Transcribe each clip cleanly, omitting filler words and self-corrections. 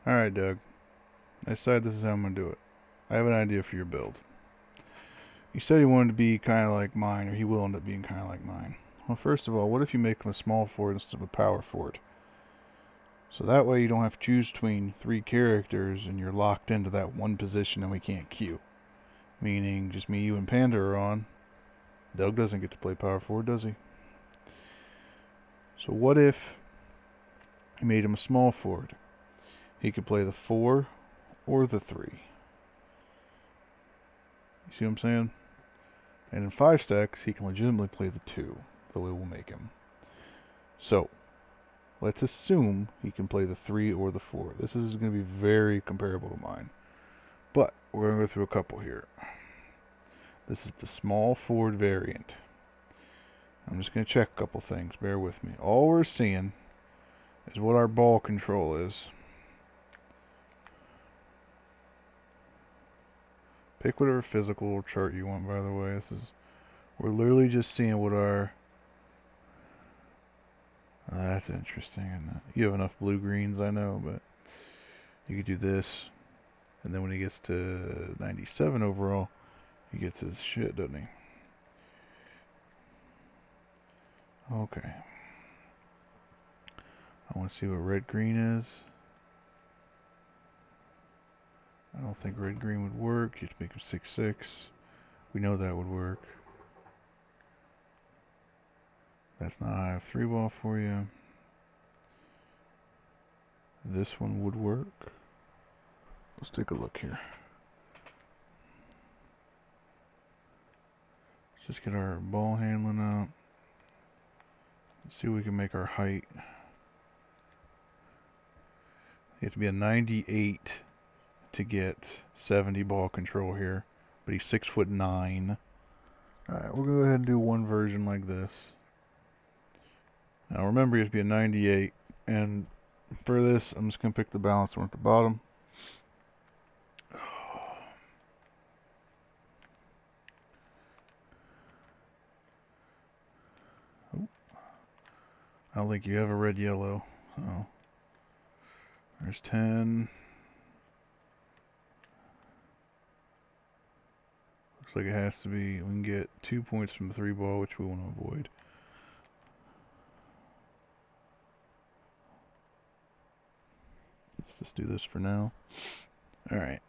Alright, Doug. I decided this is how I'm going to do it. I have an idea for your build. You said you wanted to be kind of like mine, or he will end up being kind of like mine. Well, first of all, what if you make him a small fort instead of a power fort? So that way you don't have to choose between 3 characters and you're locked into that one position and we can't queue. Meaning just me, you, and Panda are on. Doug doesn't get to play power forward, does he? So what if you made him a small forward? He could play the 4 or the 3. You see what I'm saying? And in 5 stacks, he can legitimately play the 2, the way we'll make him. So, let's assume he can play the 3 or the 4. This is going to be very comparable to mine. But, we're going to go through a couple here. This is the small forward variant. I'm just going to check a couple things. Bear with me. All we're seeing is what our ball control is. Pick whatever physical chart you want, by the way. We're literally just seeing what our... that's interesting, isn't it? You have enough blue-greens, I know, but you could do this. And then when he gets to 97 overall, he gets his shit, doesn't he? Okay. I want to see what red-green is. I don't think red-green would work. You have to make him 6-6. We know that would work. That's not I have 3 ball for you. This one would work. Let's take a look here. Let's just get our ball handling out. Let's see if we can make our height. You have to be a 98 to get 70 ball control here, but he's 6'9". Alright, we'll go ahead and do one version like this. Now remember, you have to be a 98, and for this, I'm just going to pick the balanced one at the bottom. Oh. I don't think you have a red-yellow, so there's 10. Looks like it has to be, we can get 2 points from the 3 ball, which we want to avoid. Let's just do this for now. Alright.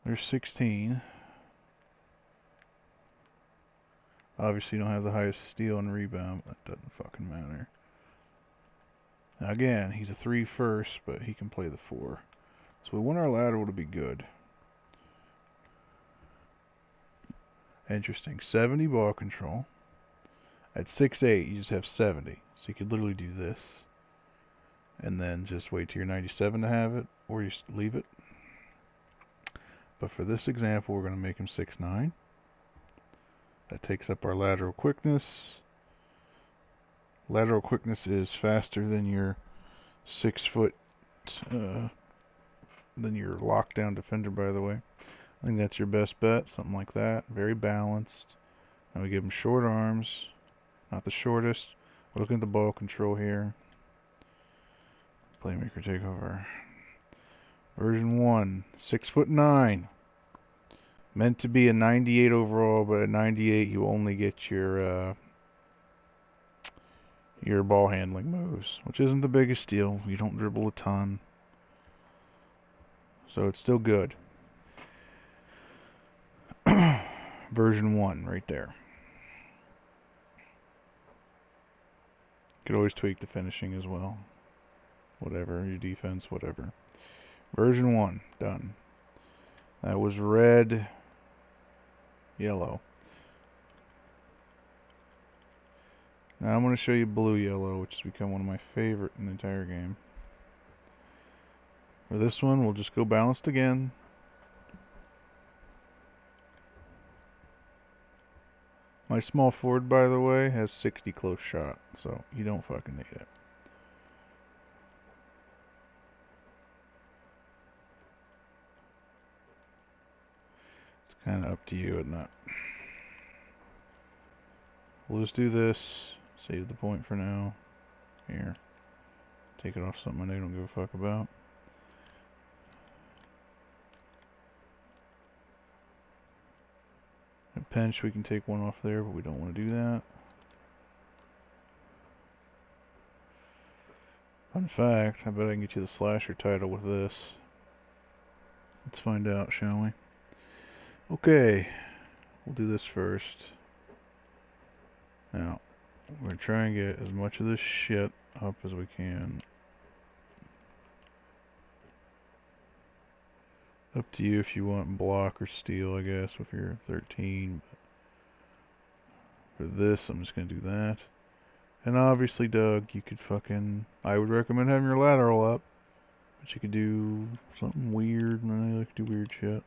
There's 16. Obviously you don't have the highest steal and rebound, but that doesn't fucking matter. Now again, he's a 3 first, but he can play the 4. So we want our lateral to be good. Interesting. 70 ball control. At 6'8", you just have 70. So you could literally do this. And then just wait till you're 97 to have it, or you leave it. But for this example, we're going to make him 6'9". That takes up our lateral quickness. Lateral quickness is faster than your 6 foot, than your lockdown defender, by the way. I think that's your best bet, something like that. Very balanced. And we give him short arms, not the shortest. We're looking at the ball control here. Playmaker takeover. Version 1, 6'9". Meant to be a 98 overall, but at 98 you only get your ball handling moves, which isn't the biggest deal. You don't dribble a ton, so it's still good. Version 1 right there. Could always tweak the finishing as well. Whatever, your defense, whatever. Version 1, done. That was red, yellow. Now I'm going to show you blue-yellow, which has become one of my favorite in the entire game. For this one, we'll just go balanced again. My small forward, by the way, has 60 close shot, so you don't fucking need it. It's Kind of up to you, isn't it? We'll just do this. Save the point for now. Here. Take it off something I don't give a fuck about. At pinch, we can take one off there, but we don't want to do that. Fun fact, I bet I can get you the slasher title with this. Let's find out, shall we? Okay, we'll do this first. Now, we're going to try and get as much of this shit up as we can. Up to you if you want block or steel, I guess, if you're 13. But for this, I'm just going to do that. And obviously, Doug, you could fucking... I would recommend having your lateral up. But you could do something weird, and I like to do weird shit.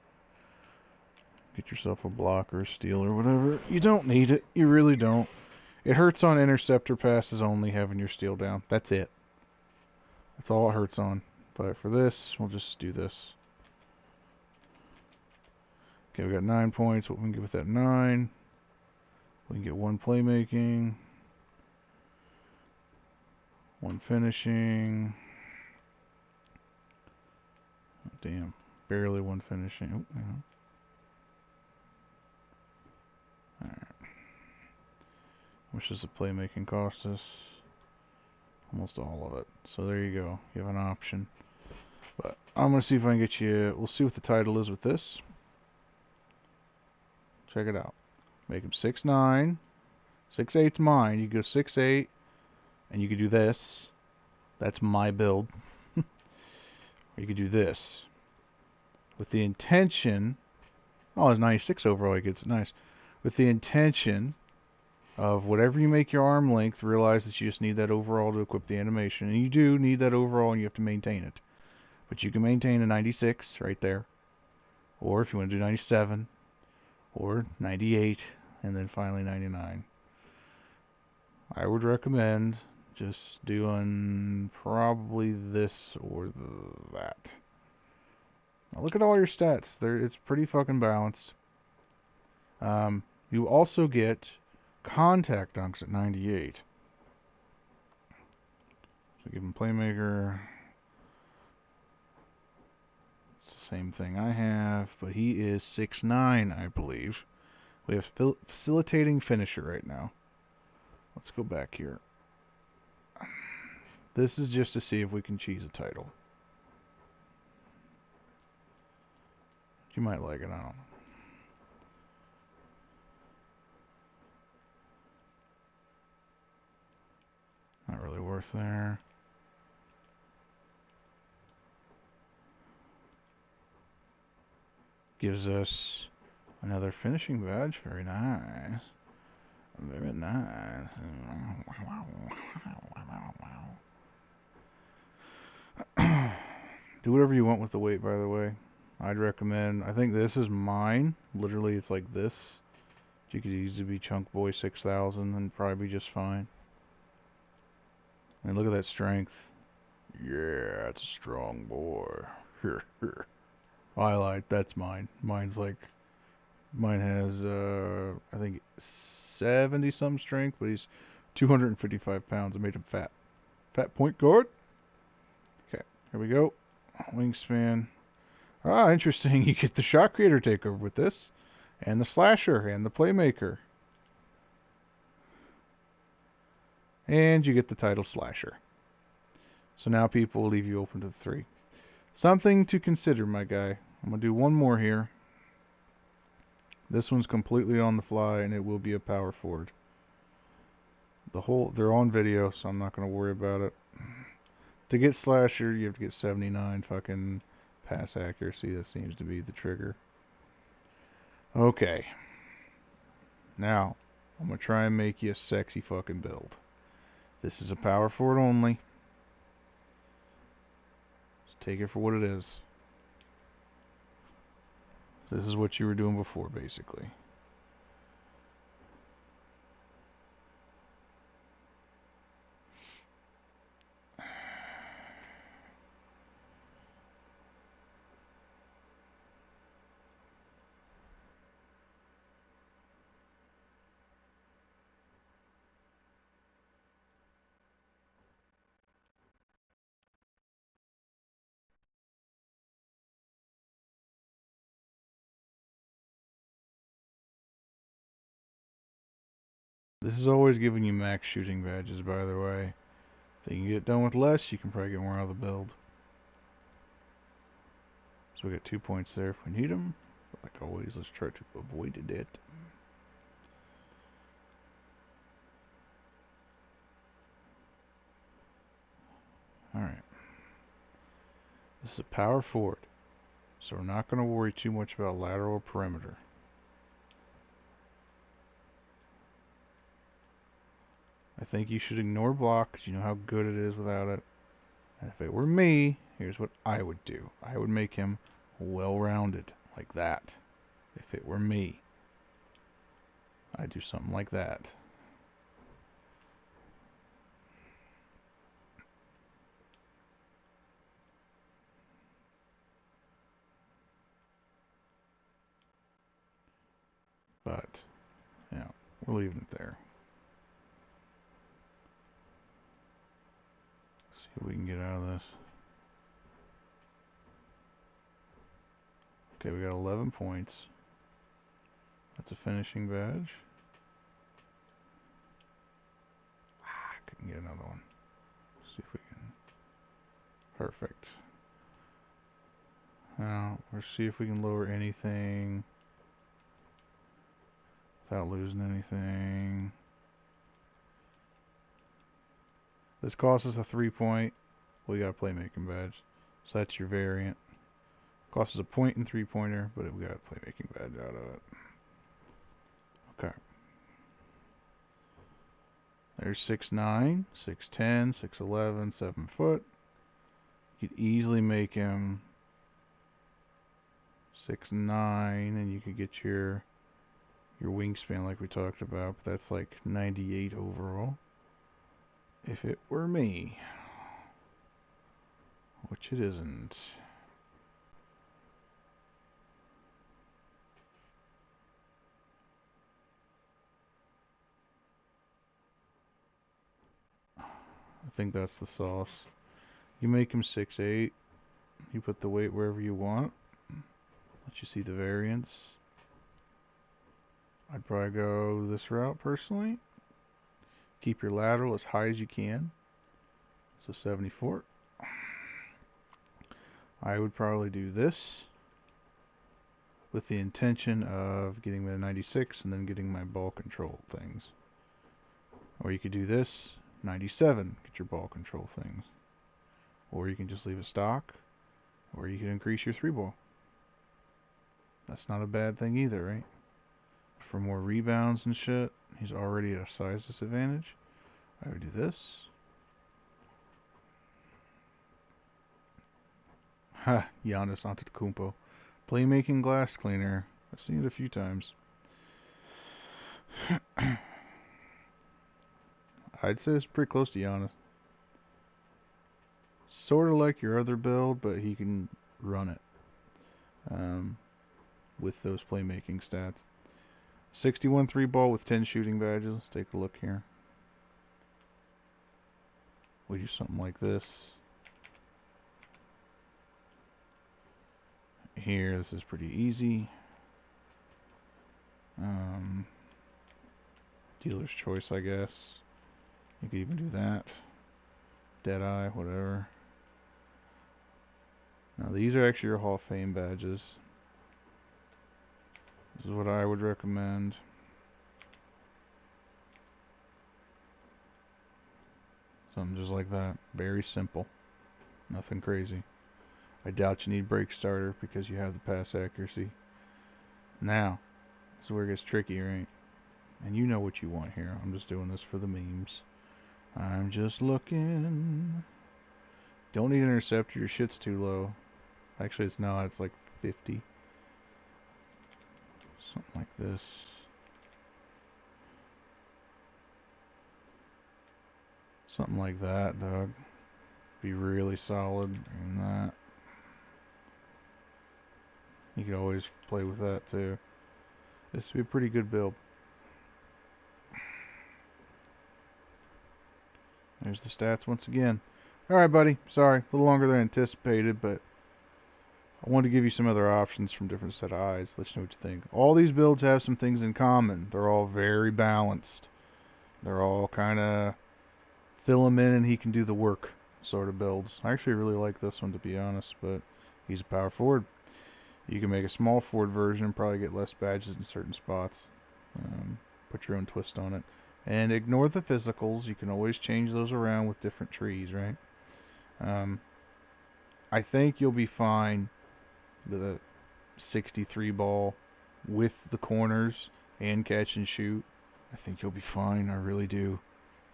Get yourself a block or a steel or whatever. You don't need it. You really don't. It hurts on interceptor passes only having your steel down. That's it. That's all it hurts on. But for this, we'll just do this. Okay, we got 9 points. What we can get with that 9? We can get 1 playmaking, 1 finishing. Oh, damn, barely 1 finishing. Oh, yeah. Alright. How much does the playmaking cost us? Almost all of it. So there you go. You have an option. But I'm going to see if I can get you... We'll see what the title is with this. Check it out. Make him 6'9". 6'8's mine. You go 6'8", and you could do this. That's my build. Or you could do this. With the intention... Oh, it's 96 overall. He gets it. Nice. With the intention of whatever you make your arm length, realize that you just need that overall to equip the animation. And you do need that overall, and you have to maintain it. But you can maintain a 96 right there. Or if you want to do 97... or 98, and then finally 99. I would recommend just doing probably this or that. Now look at all your stats. It's pretty fucking balanced. You also get contact dunks at 98. So give him playmaker. Same thing I have, but he is 6'9", I believe. We have facilitating finisher right now. Let's go back here. This is just to see if we can cheese a title. You might like it, I don't know. Not really worth there. Gives us another finishing badge. Very nice. Very nice. Do whatever you want with the weight, by the way. I'd recommend... I think this is mine. Literally, it's like this. You could easily be Chunk Boy 6000 and probably be just fine. And look at that strength. Yeah, it's a strong boy. Here, here. I lied. That's mine. Mine's like... Mine has, I think, 70-some strength, but he's 255 pounds. I made him fat. Fat point guard. Okay, here we go. Wingspan. Ah, interesting. You get the shot creator takeover with this. And the slasher. And the playmaker. And you get the title slasher. So now people will leave you open to the 3. Something to consider, my guy. I'm going to do one more here. This one's completely on the fly, and it will be a power forward. They're on video, so I'm not going to worry about it. To get slasher, you have to get 79 fucking pass accuracy. That seems to be the trigger. Okay. Now, I'm going to try and make you a sexy fucking build. This is a power forward only. Just take it for what it is. This is what you were doing before, basically. This is always giving you max shooting badges, by the way. If you can get done with less, you can probably get more out of the build. So we got 2 points there if we need them. But like always, let's try to avoid it. Alright. This is a power forward. So we're not going to worry too much about lateral perimeter. I think you should ignore block because you know how good it is without it. And if it were me, here's what I would do. I would make him well-rounded, like that. If it were me, I'd do something like that. But, yeah, we're leaving it there. See what we can get out of this. Okay, we got 11 points. That's a finishing badge. Couldn't get another one. Let's see if we can. Perfect. Now, let's see if we can lower anything without losing anything. This costs us a 3-point. We got a playmaking badge. So that's your variant. Costs us a point and 3-pointer, but we got a playmaking badge out of it. Okay. There's 6'9", 6'10", 6'11", 7 foot. You could easily make him 6'9", and you could get your wingspan like we talked about, but that's like 98 overall. If it were me, which it isn't. I think that's the sauce. You make him 6'8". You put the weight wherever you want. Let you see the variance. I'd probably go this route personally. Keep your lateral as high as you can. So 74. I would probably do this with the intention of getting me to 96 and then getting my ball control things. Or you could do this, 97, get your ball control things. Or you can just leave it stock, or you can increase your 3-ball. That's not a bad thing either, right? For more rebounds and shit, he's already at a size disadvantage. I would do this. Ha, Giannis Antetokounmpo. Playmaking glass cleaner. I've seen it a few times. I'd say it's pretty close to Giannis. Sort of like your other build, but he can run it with those playmaking stats. 61 3-ball with 10 shooting badges. Let's take a look here. We do something like this. Here, this is pretty easy. Dealer's choice, I guess. You could even do that. Deadeye, whatever. Now these are actually your Hall of Fame badges. This is what I would recommend. Something just like that. Very simple. Nothing crazy. I doubt you need break starter because you have the pass accuracy. Now, this is where it gets tricky, right? And you know what you want here. I'm just doing this for the memes. I'm just looking. Don't need an interceptor. Your shit's too low. Actually, it's not. It's like 50. Something like this. Something like that, dog. Be really solid in that. You can always play with that too. This would be a pretty good build. There's the stats once again. Alright, buddy. Sorry. A little longer than anticipated, but I wanted to give you some other options from different set of eyes. Let you know what you think. All these builds have some things in common. They're all very balanced. They're all kind of fill him in and he can do the work sort of builds. I actually really like this one, to be honest, but he's a power forward. You can make a small forward version, probably get less badges in certain spots. Put your own twist on it. And ignore the physicals. You can always change those around with different trees, right? I think you'll be fine with a 63 ball with the corners and catch and shoot. I think you'll be fine. I really do.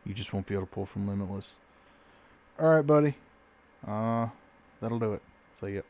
You just won't be able to pull from Limitless. Alright, buddy. That'll do it. So, yep.